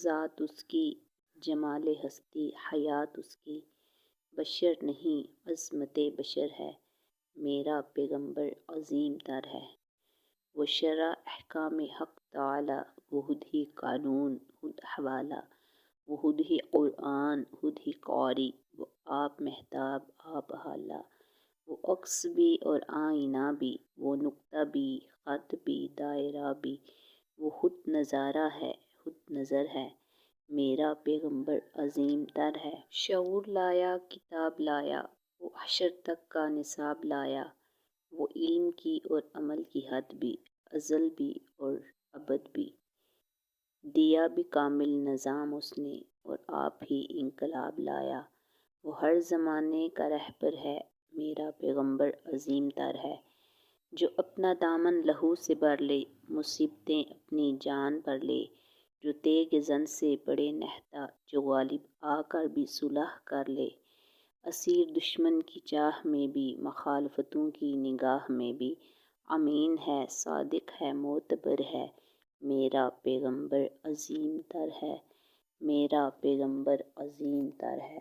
ذات اس کی جمال ہستی حیات اس کی، بشر نہیں عظمت بشر ہے، میرا پیغمبر عظیم تر ہے۔ وہ شرع احکام حق تعالی، وہ خود ہی قانون خود حوالہ، وہ خود ہی قرآن خود ہی قاری، وہ آپ مہتاب آپ حالہ، وہ عکس بھی اور آئینہ بھی، وہ نقطہ بھی خط بھی دائرہ بھی، وہ خود نظارہ ہے خود نظر ہے، میرا پیغمبر عظیم تر ہے۔ شعور لایا کتاب لایا، وہ حشر تک کا نصاب لایا، وہ علم کی اور عمل کی حد بھی، ازل بھی اور ابد بھی، دیا بھی کامل نظام اس نے اور آپ ہی انقلاب لایا، وہ ہر زمانے کا رہبر ہے، میرا پیغمبر عظیم تر ہے۔ جو اپنا دامن لہو سے بھر لے، مصیبتیں اپنی جان پر لے، جو تیغ زن سے بڑے نہتا، جو غالب آ کر بھی صلح کر لے، اسیر دشمن کی چاہ میں بھی مخالفتوں کی نگاہ میں بھی، امین ہے صادق ہے معتبر ہے، میرا پیغمبر عظیم تر ہے، میرا پیغمبر عظیم تر ہے۔